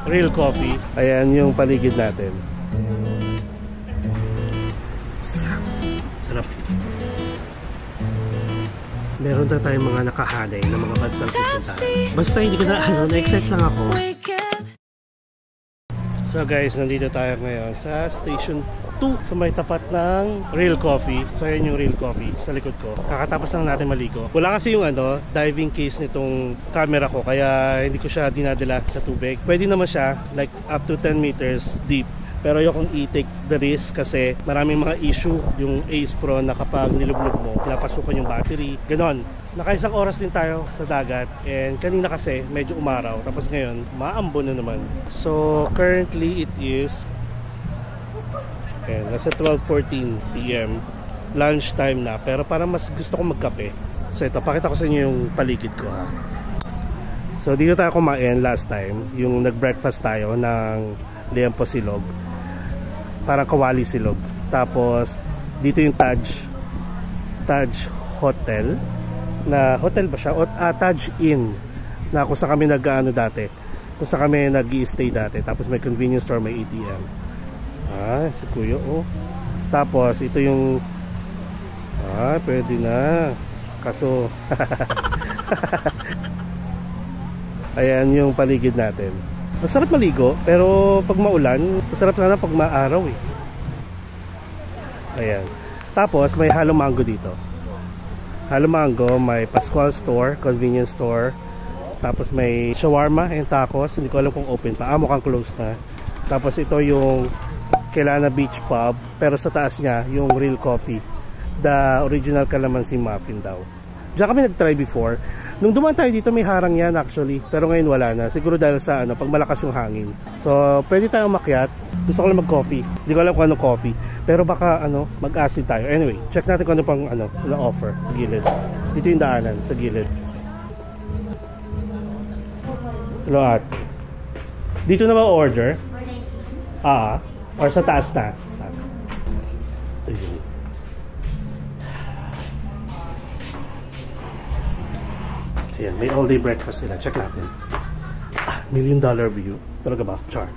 real coffee. Ayan yung paligid natin. Sarap. Meron na tayong mga nakahanay na mga bansang pupuntahan. Basta hindi ko na na-excite lang ako. So guys, nandito tayo ngayon sa Station 2 sa may tapat ng Real Coffee. So ayan yung Real Coffee sa likod ko. Kakatapos lang natin maligo. Wala kasi yung diving case nitong camera ko, kaya hindi ko siya dinadala sa tubig. Pwede naman siya like up to 10 meters deep. Pero ayokong i-take the risk kasi maraming mga issue yung Ace Pro na kapag nilublog mo, pinapasukan yung battery, ganon. Nakaisang oras din tayo sa dagat and kanina kasi medyo umaraw, tapos ngayon maambon na naman. So currently it is nasa 12:14 PM, lunch time na, pero parang mas gusto ko magkape. So ito, pakita ko sa inyo yung paligid ko ha. So dito tayo kumain last time, yung nag-breakfast tayo ng Liempo Silog, parang Kawali Silog. Tapos dito yung Taj Hotel, na hotel ba siya? Taj Inn, na kung saan kami dati, kung saan kami nag-i-stay dati. Tapos may convenience store, may ATM. Si Kuya Tapos ito yung pwede na, kaso ayan yung paligid natin. Masarap maligo, pero pag maulan, masarap na pag maaraw eh. Ayan. Tapos may Halo Mango dito. Halo Mango, may Pascual Store, convenience store. Tapos may shawarma and tacos. Hindi ko alam kung open pa. Mukhang closed na. Tapos ito yung Kelana Beach Pub, pero sa taas niya yung Real Coffee, the original calamansi muffin daw. Diyan kami nag-try before. Nung dumaan tayo dito may harang yan actually, pero ngayon wala na. Siguro dahil sa pag malakas yung hangin. So pwede tayong makyat. Gusto ko lang mag-coffee. Hindi ko alam kung anong coffee, pero baka mag-acid tayo. Anyway, check natin kung ano pang na offer sa gilid. Dito yung daanan sa gilid. Hello at. Dito na ba order? Or sa taas na? Taas. Ayun. Ayan, may all day breakfast sila. Check natin. $1 million view. Talaga ba? Char.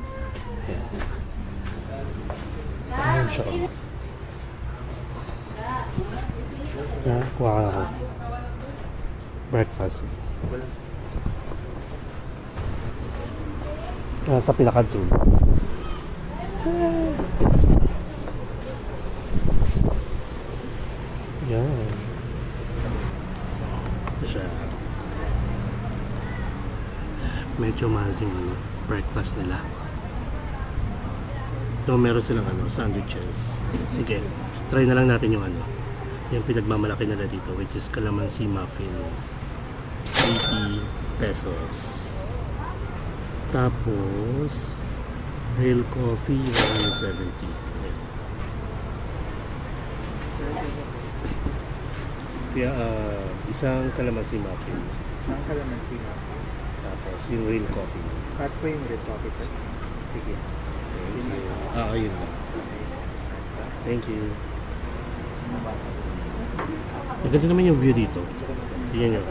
Ayan. Ayan siya. Kuha ka ako. Breakfast. Sa pinaka-tool. Yan. Ito siya. Medyo mahal yung breakfast nila. So meron silang sandwiches. Sige, try na lang natin yung yung pinagmamalaki nila dito, which is calamansi muffin. 80 pesos. Tapos Real Coffee 170. Kaya isang calamansi muffin. Isang calamansi muffin. Tapos yung Real Coffee. At po yung Real Coffee, sir. Sige. Thank you. Ayun na. Thank you. Maganda naman yung view dito. Tingnan nyo.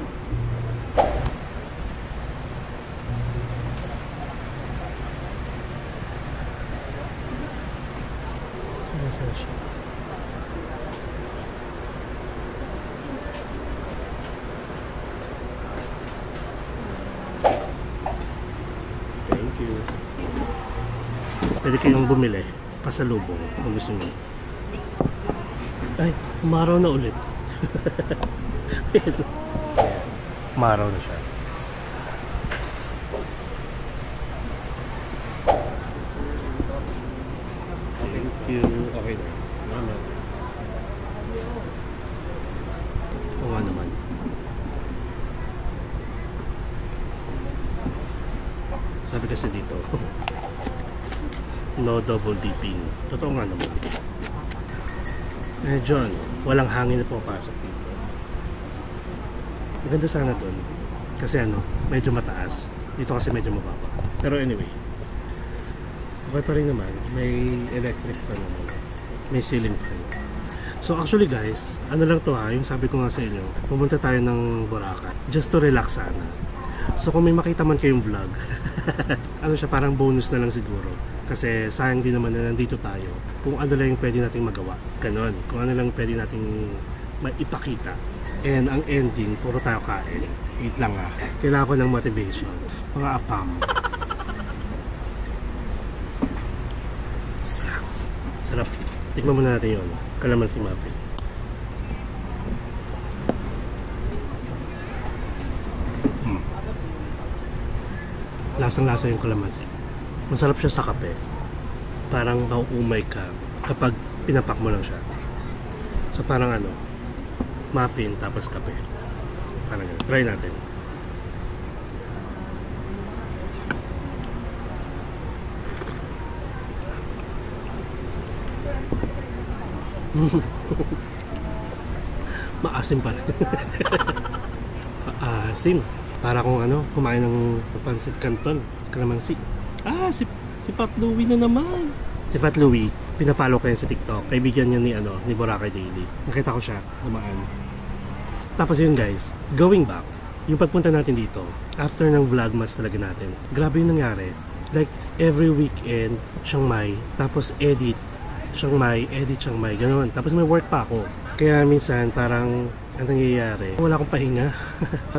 Thank you. Pwede kayong bumili pasalubong kung gusto nyo. Ay, umaraw na ulit. Umaraw na siya. Thank you. Okay na. Salamat. Oo nga naman. Sabi kasi dito no double dipping. Totoo nga naman. John, walang hangin na pumapasok dito. Maganda sana doon kasi medyo mataas. Dito kasi medyo mababa. Pero anyway, okay pa rin naman. May electric fan naman. May ceiling fan. So actually guys, lang to yung sabi ko nga sa inyo, pumunta tayo ng Boracay just to relax sana. So kung may makita man kayong vlog ano siya, parang bonus na lang siguro. Kasi sayang din naman na nandito tayo. Kung ano lang yung pwede nating magawa. Ganon. Kung ano lang pwede nating maipakita. And ang ending, puro tayo kain. Wait lang ah. Kailangan ko ng motivation. Mga apam. Sarap. Tikman muna natin yun. Calamansi muffin. Lasang-lasa yung calamansi. Masarap siya sa kape. Parang mauumay ka kapag pinapak mo lang siya. So parang ano, muffin tapos kape. Parang ganun. Try natin. Maasim pa rin. Maasim. Para kung ano, kumain ng pansit canton, calamansi. Si Fat Louie na naman. Si Fat Louie, pina-follow ko yan sa TikTok. Kaibigan niya ni Boracay Daily. Nakita ko siya, dumaan. Tapos yun guys, going back, yung pagpunta natin dito, after ng vlogmas talaga natin, grabe yung nangyari. Like, every weekend, Chiang Mai, tapos edit Chiang Mai, ganoon. Tapos may work pa ako. Kaya minsan parang ang nangyayari, wala akong pahinga.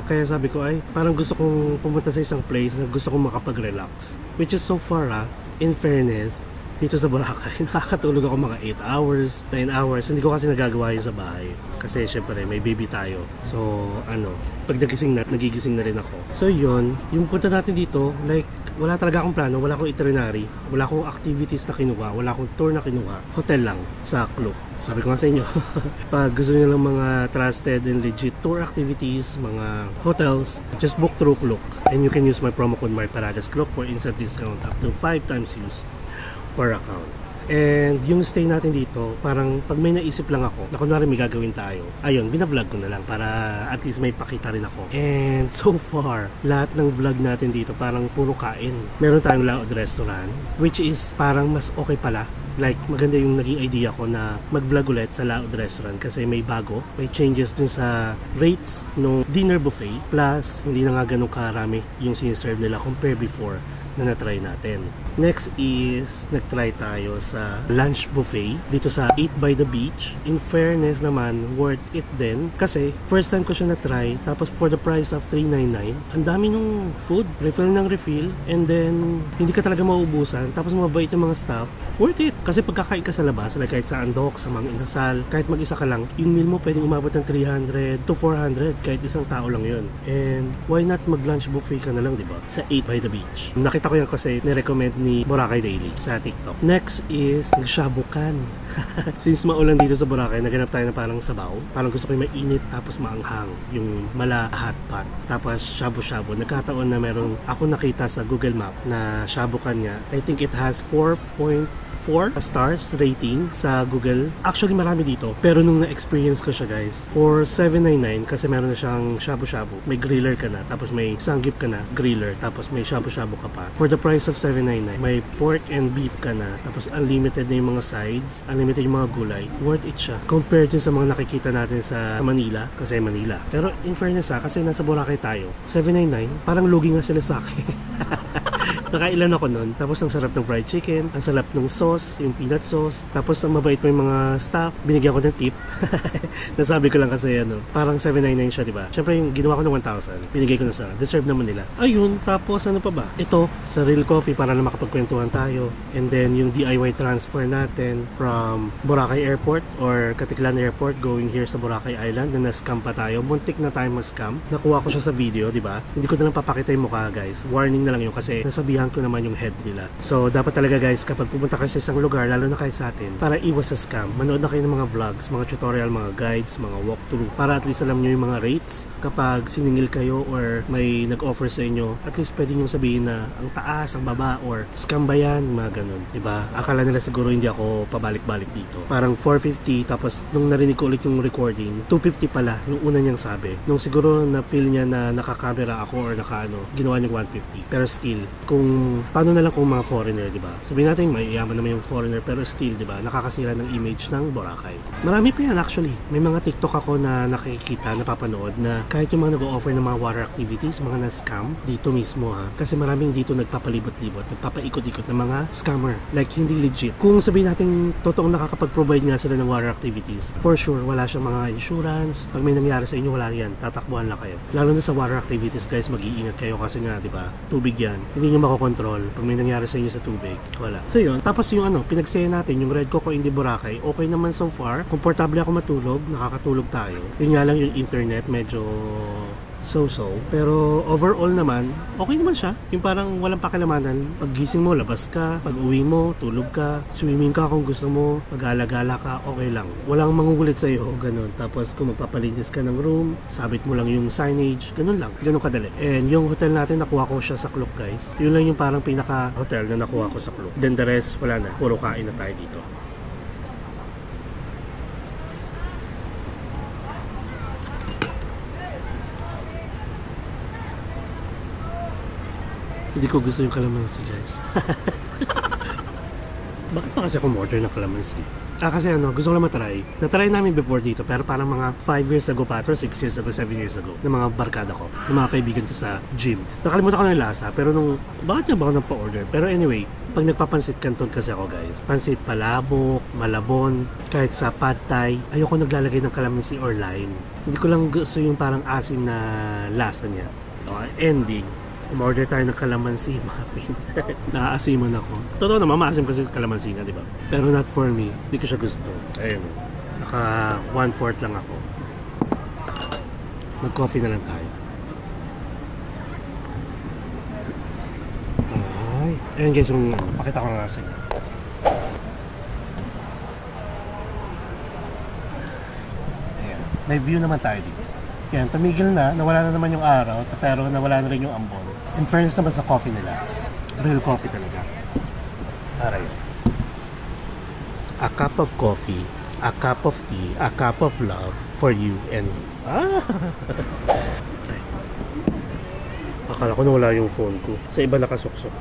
Kaya sabi ko ay parang gusto kong pumunta sa isang place na gusto kong makapag-relax. Which is so far in fairness, dito sa Boracay, nakakatulog ako mga 8 hours, 9 hours. Hindi ko kasi nagagawa yun sa bahay. Kasi syempre may baby tayo. So ano, pag nagigising na rin ako. So yun, yung punta natin dito, like wala talaga akong plano, wala akong itinerary, wala akong activities na kinuha, wala akong tour na kinuha. Hotel lang sa Klook. Sabi ko nga sa inyo, pag gusto niyo lang mga trusted and legit tour activities, mga hotels, just book through Klook. And you can use my promo code MyParagasKlook for instant discount up to 5 times use per account. And yung stay natin dito, parang pag may naisip lang ako na kunwari may gagawin tayo, ayun, binavlog ko na lang para at least may pakita rin ako. And so far, lahat ng vlog natin dito parang puro kain. Meron tayong Laod Restaurant, which is parang mas okay pala. Like, maganda yung naging idea ko na mag-vlog ulit sa Laod Restaurant kasi may bago, may changes dun sa rates ng dinner buffet. Plus, hindi na nga ganun karami yung siniserve nila compare before na na-try natin. Next is, nag-try tayo sa lunch buffet dito sa Eat by the Beach. In fairness naman, worth it din. Kasi, first time ko siya na-try. Tapos, for the price of $3.99, ang dami nung food. Refill ng refill. And then, hindi ka talaga mauubusan. Tapos, mabait yung mga staff. Worth it. Kasi pagkakain ka sa labas, like kahit sa Andok, sa Mang Inasal, kahit mag-isa ka lang, yung meal mo pwedeng umabot ng 300 to 400 kahit isang tao lang yun. And, why not mag-lunch buffet ka na lang, diba? Sa Eat by the Beach. Nakita ko yan kasi ni-recommend ni Boracay Daily sa TikTok. Next is nagshabukan. Since maulan dito sa Boracay, naganap tayo na parang sabaw. Parang gusto ko yung mainit tapos maanghang. Yung mala hot pot. Tapos shabu-shabu. Nagkataon na meron ako nakita sa Google Map na shabukan niya. I think it has 4.4 stars rating sa Google. Actually marami dito. Pero nung na-experience ko siya guys, for $7.99 kasi meron na siyang shabu-shabu. May griller ka na, tapos may sanggip ka na, griller, tapos may shabu-shabu ka pa. For the price of $7.99, may pork and beef ka na, tapos unlimited na yung mga sides, unlimited yung mga gulay. Worth it siya. Compared din sa mga nakikita natin sa Manila, kasi Manila. Pero in fairness kasi nasa Boracay tayo, $7.99, parang lugi nga sila sa akin. Nakailan ako nun. Tapos ang sarap ng fried chicken, ang sarap ng sauce, yung peanut sauce. Tapos ang mabait mo yung mga staff. Binigyan ko ng tip. Nasabi ko lang kasi ano, parang $7.99 siya, diba? Siyempre yung ginawa ko ng 1,000, binigay ko na sa deserve naman nila. Ayun, tapos ano pa ba? Ito, sa Real Coffee para na makapagkwentuhan tayo. And then yung DIY transfer natin from Boracay Airport or Caticlan Airport going here sa Boracay Island na na-scam pa tayo. Muntik na tayo ma-scam. Nakuha ko siya sa video, diba? Hindi ko na lang papakita yung mukha guys. Warning na lang yun kasi nasabihan ko naman yung head nila. So dapat talaga guys, kapag pumunta kayo sa isang lugar, lalo na kahit sa atin, para iwas sa scam, manood na kayo ng mga vlogs, mga tutorial, mga guides, mga walkthrough, para at least alam nyo yung mga rates. Kapag siningil kayo or may nag-offer sa inyo, at least pwede nyo sabihin na ang taas, ang baba, or scam ba yan, mga ganun, diba? Akala nila siguro hindi ako pabalik-balik dito. Parang $450, tapos nung narinig ko ulit yung recording, $250 pala yung una niyang sabi. Nung siguro na feel niya na nakakamera ako or nakaano, ginawa niyang $150. Pero still, kung paano na lang kung mga foreigner, di ba? Sabihin natin, may yaman naman yung foreigner, pero still, di ba, nakakasira ng image ng Boracay. Marami pa yan actually. May mga TikTok ako na nakikita, napapanood na kahit yung mga nag-o-offer ng mga water activities, mga na-scam, dito mismo ha. Kasi maraming dito nagpapalibot-libot, nagpapaikot-ikot ng mga scammer. Like, hindi legit. Kung sabihin natin, totoong nakakapag-provide nga sila ng water activities, for sure, wala siyang mga insurance. Pag may nangyari sa inyo, wala yan. Tatakbuhan lang kayo. Lalo na sa water activities, guys, mag-iingat kayo kasi nga, di ba? Tubig yan. Hindi nyo makokontrol. Pag may nangyari sa inyo sa tubig, wala. So yun. Tapos yung pinagsaya natin, yung Red Coco Indi Boracay, okay naman so far. Komportable ako matulog. Nakakatulog tayo. Yun nga lang yung internet, medyo so-so. Pero overall naman, okay naman siya. Yung parang walang pakilamanan. Pag gising mo, labas ka. Pag uwi mo, tulog ka. Swimming ka kung gusto mo. Mag-alagala ka, okay lang. Walang mangugulit sa'yo, ganun. Tapos kung magpapalinis ka ng room, sabit mo lang yung signage, ganun lang. Ganun kadali. And yung hotel natin, nakuha ko siya sa Klook, guys. Yun lang yung parang pinaka-hotel na nakuha ko sa Klook. Then the rest, wala na. Puro kain na tayo dito. Hindi ko gusto yung kalamansi, guys. Bakit pa kasi ako order ng kalamansi? Kasi gusto ko lang matry. Natry namin before dito, pero parang mga 5 years ago pa, or 6 years ago, 7 years ago, ng mga barkada ko, ng mga kaibigan ko sa gym. Nakalimutan ko na yung lasa, pero bakit nga ba ako nang pa-order? Pero anyway, pag nagpapansit canton kasi ako, guys, pansit palabok, malabon, kahit sa pad thai, ayoko naglalagay ng kalamansi or lime. Hindi ko lang gusto yung parang asim na lasa niya. Ending, umorder tayo ng kalamansi muffin. Naaasiman ako. Totoo naman, maasim kasi kalamansi na, di ba? Pero not for me. Hindi ko siya gusto. Ayun. Naka 1/4 lang ako. Mag-coffee na lang tayo. Ay. Ayun guys, yung pakita ko nga sa inyo. Ayan. May view naman tayo dito. Yan, tumigil na, nawala na naman yung araw, pero nawala na rin yung ambon. In fairness naman sa coffee nila, real coffee talaga. Aray. A cup of coffee, a cup of tea, a cup of love for you and me. Akala ko nawala yung phone ko. Sa iba nakasuksok.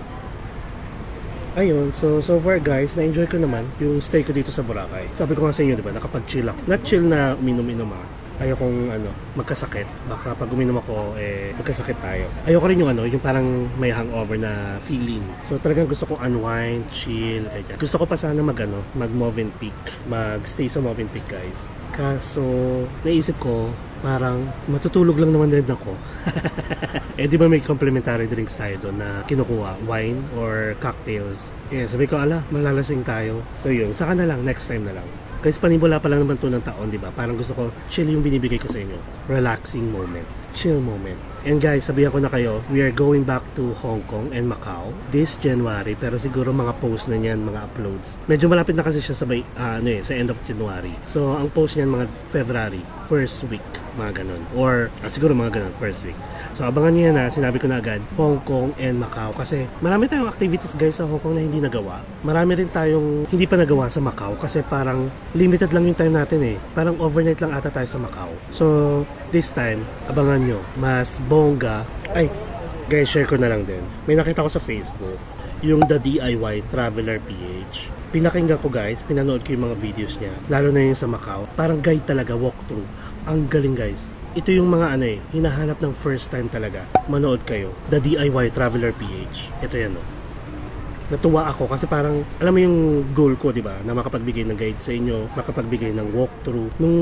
Ayun, so far guys, na-enjoy ko naman yung stay ko dito sa Boracay. Sabi ko nga sa inyo, diba, nakapag-chill ako. Not chill na uminom-inom ayokong magkasakit. Baka pag uminom ako, magkasakit tayo. Ayoko rin yung yung parang may hangover na feeling. So talagang gusto ko unwind, chill, ganyan. Gusto ko pa sana mag Movenpick, mag-stay sa Movenpick, guys. Kaso, naisip ko, parang matutulog lang naman din ako. Di ba may complimentary drinks tayo doon na kinukuha, wine or cocktails. Sabi ko, malalasing tayo. So yun, saka na lang, next time na lang. Guys, panibula pa lang naman to ng taon, di ba? Parang gusto ko, chill yung binibigay ko sa inyo. Relaxing moment. Chill moment. And guys, sabihan ko na kayo, we are going back to Hong Kong and Macau this January. Pero siguro mga post na niyan, mga uploads. Medyo malapit na kasi siya sa end of January. So, ang post niyan mga February, first week, mga ganun. Or, siguro mga ganun, first week. So, abangan niyo yan sinabi ko na agad, Hong Kong and Macau. Kasi marami tayong activities guys sa Hong Kong na hindi nagawa. Marami rin tayong hindi pa nagawa sa Macau kasi parang limited lang yung time natin Parang overnight lang ata tayo sa Macau. So, this time, abangan nyo. Mas bongga. Ay, guys, share ko na lang din. May nakita ko sa Facebook, yung The DIY Traveler PH. Pinakinggan ko guys, pinanood ko yung mga videos niya. Lalo na yung sa Macau. Parang guide talaga, walkthrough. Ang galing guys. Ito yung mga hinahanap ng first time talaga. Manood kayo. The DIY Traveler PH. Ito yan Natuwa ako kasi parang, alam mo yung goal ko, di ba? Na makapagbigay ng guide sa inyo, makapagbigay ng walkthrough. Nung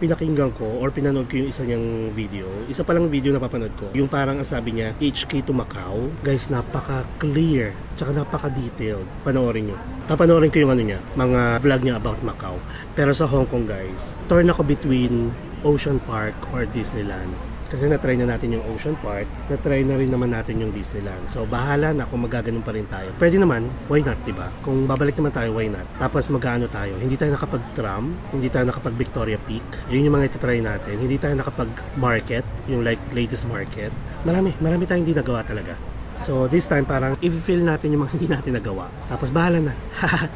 pinakinggan ko or pinanood ko yung isa niyang video, isa palang video na papanood ko, yung parang ang sabi niya, HK to Macau. Guys, napaka-clear, tsaka napaka-detailed. Panoorin nyo. Papanoorin ko yung niya, mga vlog niya about Macau. Pero sa Hong Kong guys, torn ako between Ocean Park or Disneyland. Kasi na-try na natin yung Ocean Park, na-try na rin naman natin yung Disneyland. So bahala na kung magaganon pa rin tayo. Pwede naman, why not, diba? Kung babalik naman tayo, why not? Tapos mag-ano tayo, hindi tayo nakapag-tram, hindi tayo nakapag-Victoria Peak. Yun yung mga ito-try natin. Hindi tayo nakapag-market, yung like latest market. Marami tayong hindi nagawa talaga. So this time parang i-feel natin yung mga hindi natin nagawa. Tapos bahala na.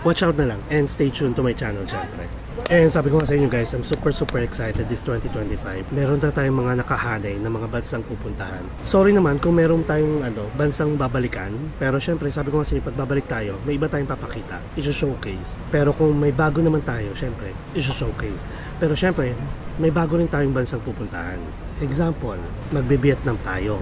Watch out na lang and stay tuned to my channel syempre. And sabi ko nga sa inyo guys, I'm super excited this 2025. Meron na tayong mga nakahanay na mga bansang pupuntahan. Sorry naman kung meron tayong bansang babalikan. Pero syempre, sabi ko nga sa inyo, pag babalik tayo, may iba tayong papakita. I-showcase. Pero kung may bago naman tayo, syempre, i-showcase. Pero syempre, may bago rin tayong bansang pupuntahan. Example, magbe-Vietnam tayo.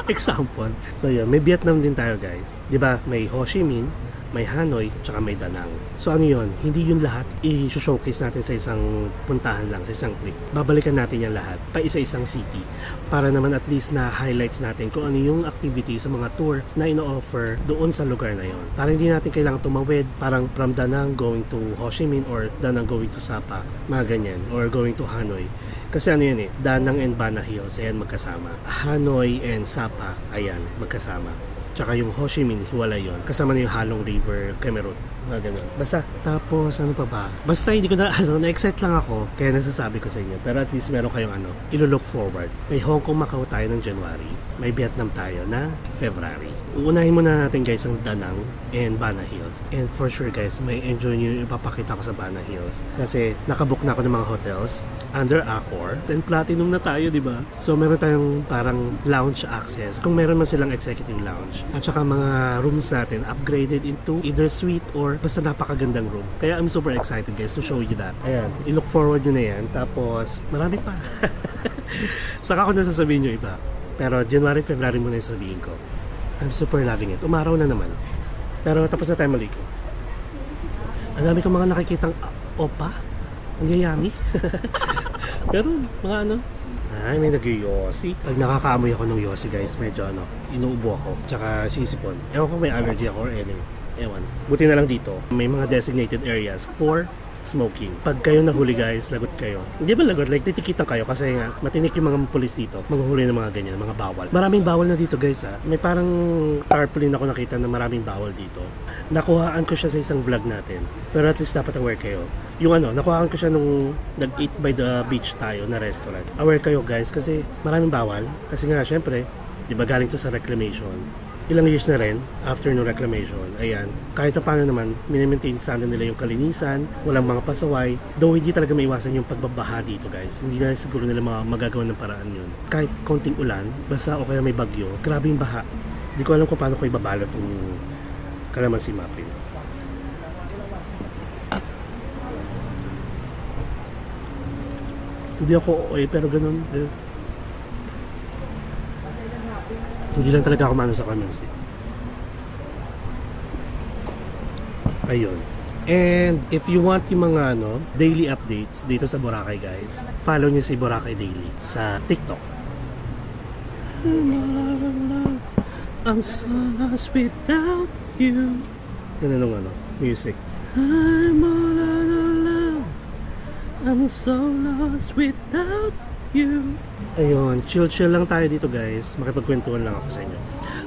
Example. So yun, may Vietnam din tayo guys. 'Di ba? May Ho Chi Minh, may Hanoi, tsaka may Da Nang. So ano yun? Hindi yun lahat i-showcase natin sa isang puntahan lang, sa isang trip. Babalikan natin yan lahat, pa isa-isang city. Para naman at least na highlights natin kung ano yung activity sa mga tour na ino-offer doon sa lugar na yon. Para hindi natin kailangan tumawid, parang from Da Nang going to Ho Chi Minh or Da Nang going to Sapa, mga ganyan, or going to Hanoi. Kasi ano yan Da Nang and Bana Hills, ayan magkasama. Hanoi and Sapa, ayan, magkasama. Tsaka yung Ho Chi Minh, hiwala yun. Kasama na yung Halong River, Cameroon. Mga ganun. Basta, tapos ano pa ba? Basta hindi ko na, na-excite lang ako. Kaya nasasabi ko sa inyo. Pero at least meron kayong ilo-look forward. May Hong Kong, Macau tayo ng January. May Vietnam tayo na February. Uunahin muna natin guys ang Da Nang and Bana Hills. And for sure guys, may enjoy nyo yung ipapakita ko sa Bana Hills. Kasi nakabook na ako ng mga hotels under Accor. And platinum na tayo, di ba? So meron tayong parang lounge access. Kung meron man silang executive lounge. At saka mga rooms natin upgraded into either suite or basta napakagandang room. Kaya I'm super excited guys to show you that. Ayan, i-look forward nyo na yan. Tapos, marami pa. Saka ko na sasabihin nyo iba. Pero January, February muna yung sasabihin ko. I'm super loving it. Umaraw na naman. Pero tapos na tayo maligo. Ang dami kong mga nakikitang opa. Ang yayami. Pero mga ay, may nag-yosi. Pag nakakaamoy ako ng yosi guys, medyo inuubo ako. Tsaka sisipon. Ewan ko may allergy ako or anything. Ewan. Buti na lang dito, may mga designated areas for smoking. Pag kayo nahuli guys, lagot kayo. Hindi ba lagot? Like, titikitan kayo kasi nga, matinik yung mga pulis dito. Maghuhuli ng mga ganyan, mga bawal. Maraming bawal na dito guys ha. May parang tarpaulin ako nakita na maraming bawal dito. Nakuhaan ko siya sa isang vlog natin. Pero at least dapat aware kayo. Yung nakuhaan ko siya nung nag-eat by the beach tayo na restaurant. Aware kayo guys kasi maraming bawal. Kasi nga syempre, di ba galing to sa reclamation. Ilang years na rin after no reclamation. Ayan, kahit pa paano naman, minimaintain sana nila yung kalinisan, walang mga pasaway. Though hindi talaga maiwasan yung pagbabaha dito guys. Hindi na siguro nila magagawa ng paraan yun. Kahit konting ulan, basta o kaya may bagyo, grabe yung baha. Hindi ko alam kung paano ko ibabalot yung Calamansi Mapping. Hindi ako pero ganun. Hindi lang talaga ako mano sa Calamansi. Ayun. And if you want yung mga daily updates dito sa Boracay guys, follow nyo si Boracay Daily sa TikTok. I'm so lost without you. Ganun music. I'm all out of love. I'm so lost without you. Ayun, chill lang tayo dito guys. Makipagkwentuhan lang ako sa inyo.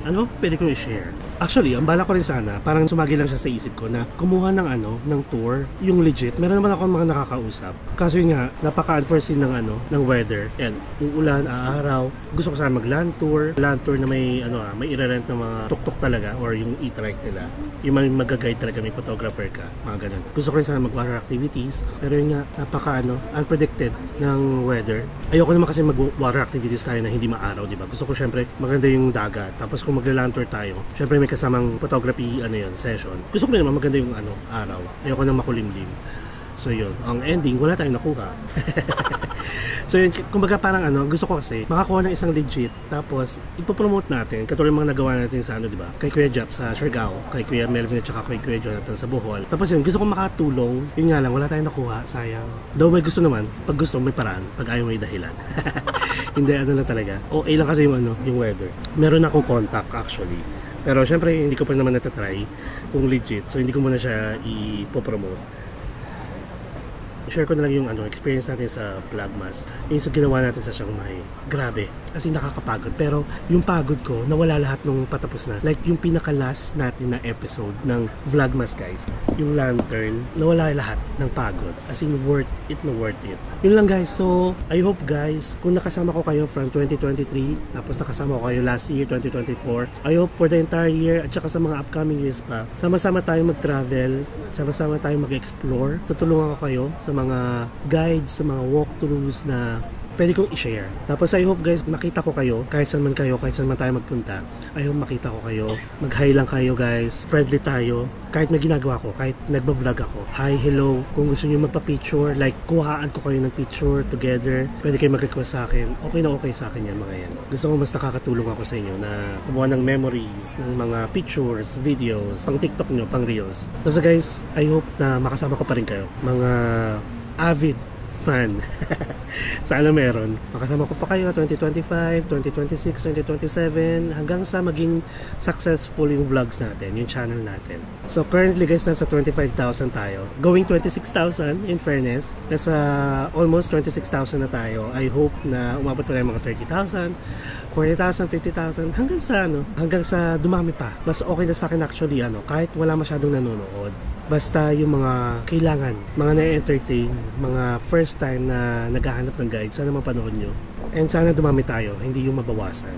Ano pwede kong i-share? Actually, ang bala ko rin sana, parang sumagi lang siya sa isip ko na kumuha ng ng tour, yung legit. Meron naman ako mga nakakausap. Kaso yun nga, napaka-unforeseen ng weather. And uulan, aaraw. Gusto ko sana mag-land tour na may may i-rent ng mga tuk-tuk talaga or yung e-trike nila. Yung may mag-guide talaga, may photographer ka, mga ganun. Gusto ko rin sana mag-water activities, pero yun nga, napaka unpredicted ng weather. Ayoko naman kasi mag-water activities tayo na hindi maaraw, di ba? Gusto ko syempre maganda yung dagat. Tapos kung mag-land tour tayo, syempre may kasamang photography session. Gusto ko rin naman maganda yung araw. Ayoko nang makulimlim. So yun, ang ending wala tayong nakuha. So yun, kumbaga parang gusto ko kasi makakuha ng isang legit tapos ipopromote natin katulad mga nagawa natin sa di ba? Kay Kuya Jap sa Siargao, kay Kuya Melvin at saka kay Kuya Jonathan sa Bohol. Tapos yun, gusto ko makatulong. Yun nga lang, wala tayong nakuha, sayang. Though may gusto naman, pag gusto may paraan, pag ayaw may dahilan. Hindi lang talaga. Okay lang kasi yung weather. Meron akong contact actually. Pero syempre hindi ko pa naman natatry kung legit. So hindi ko muna siya ipopromote. share ko na lang yung experience natin sa Vlogmas. Yung sa ginawa natin sa Chiang Mai. Grabe. As in, nakakapagod. Pero yung pagod ko, nawala lahat nung patapos na. Like yung pinaka-last natin na episode ng Vlogmas, guys. Yung lantern, nawala lahat ng pagod. As in, worth it na worth it. Yun lang, guys. So, I hope, guys, kung nakasama ko kayo from 2023, tapos nakasama ko kayo last year, 2024, I hope for the entire year, at saka sa mga upcoming years pa, sama-sama tayo mag-travel, sama-sama tayo mag-explore. Tutulungan ko kayo sa mga guides, sa mga walkthroughs na pwede kong i-share. Tapos I hope, guys, makita ko kayo, kahit saan man kayo, kahit saan man tayo magpunta. I hope makita ko kayo, mag-hi lang kayo, guys, friendly tayo, kahit may ginagawa ko, kahit nagba-vlog ako. Hi, hello, kung gusto niyo magpa-picture, like, kuhaan ko kayo ng picture together, pwede kayo mag-request sa akin. Okay na okay sa akin yan, mga yan. Gusto ko mas nakakatulong ako sa inyo na kumuha ng memories, ng mga pictures, videos, pang TikTok nyo, pang Reels. So guys, I hope na makasama ko pa rin kayo, mga avid fan. Sana meron. Makasama ko pa kayo 2025, 2026, 2027 hanggang sa maging successful yung vlogs natin, yung channel natin. So currently, guys, nasa 25,000 tayo. Going 26,000 in fairness. Nasa almost 26,000 na tayo. I hope na umabot pa rin mga 30,000, 40,000, 50,000 hanggang sa dumami pa. Mas okay na sa akin actually kahit wala masyadong nanonood. Basta yung mga kailangan, mga na-entertain, mga first time na naghahanap ng guide, sana mapanood nyo. And sana dumami tayo, hindi yung mabawasan.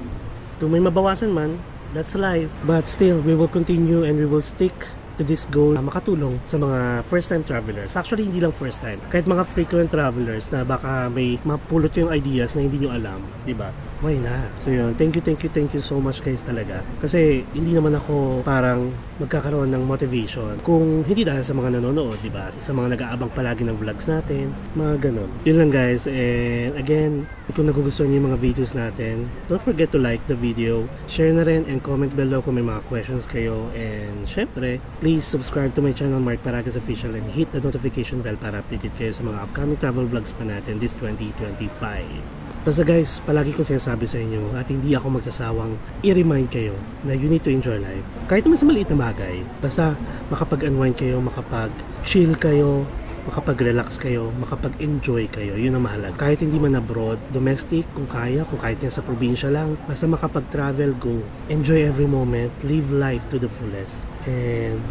Kung may mabawasan man, that's life. But still, we will continue and we will stick to this goal na makatulong sa mga first time travelers. Actually, hindi lang first time. Kahit mga frequent travelers na baka may mapulot yung ideas na hindi nyo alam, di ba? Why not? So yun, thank you so much, guys, talaga. Kasi hindi naman ako parang magkakaroon ng motivation kung hindi dahil sa mga nanonood, di ba? Sa mga nag-aabang palagi ng vlogs natin, mga ganun. Yun lang, guys. And again, kung nagugustuhan niyo yung mga videos natin, don't forget to like the video, share na rin, and comment below kung may mga questions kayo. And syempre, please subscribe to my channel, Mark Paragas Official, and hit the notification bell para updated kayo sa mga upcoming travel vlogs pa natin this 2025. Basta guys, palagi kong sinasabi sa inyo at hindi ako magsasawang i-remind kayo na you need to enjoy life. Kahit naman sa maliit na bagay, basta makapag-unwind kayo, makapag-chill kayo, makapag-relax kayo, makapag-enjoy kayo. Yun ang mahalaga. Kahit hindi man abroad, domestic, kung kahit yan sa probinsya lang, basta makapag-travel, go. Enjoy every moment, live life to the fullest. And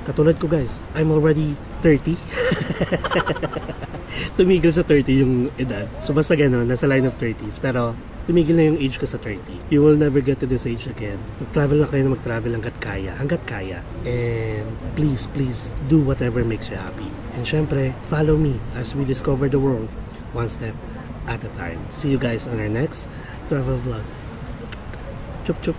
katulad ko, guys, I'm already 30. Tumigil sa 30 yung edad. So basta gano'n, nasa line of 30s. Pero tumigil na yung age ko sa 30. You will never get to this age again. Mag-travel lang kayo na mag-travel hanggat kaya. And please, do whatever makes you happy. And syempre, follow me as we discover the world one step at a time. See you guys on our next travel vlog. Chup chup.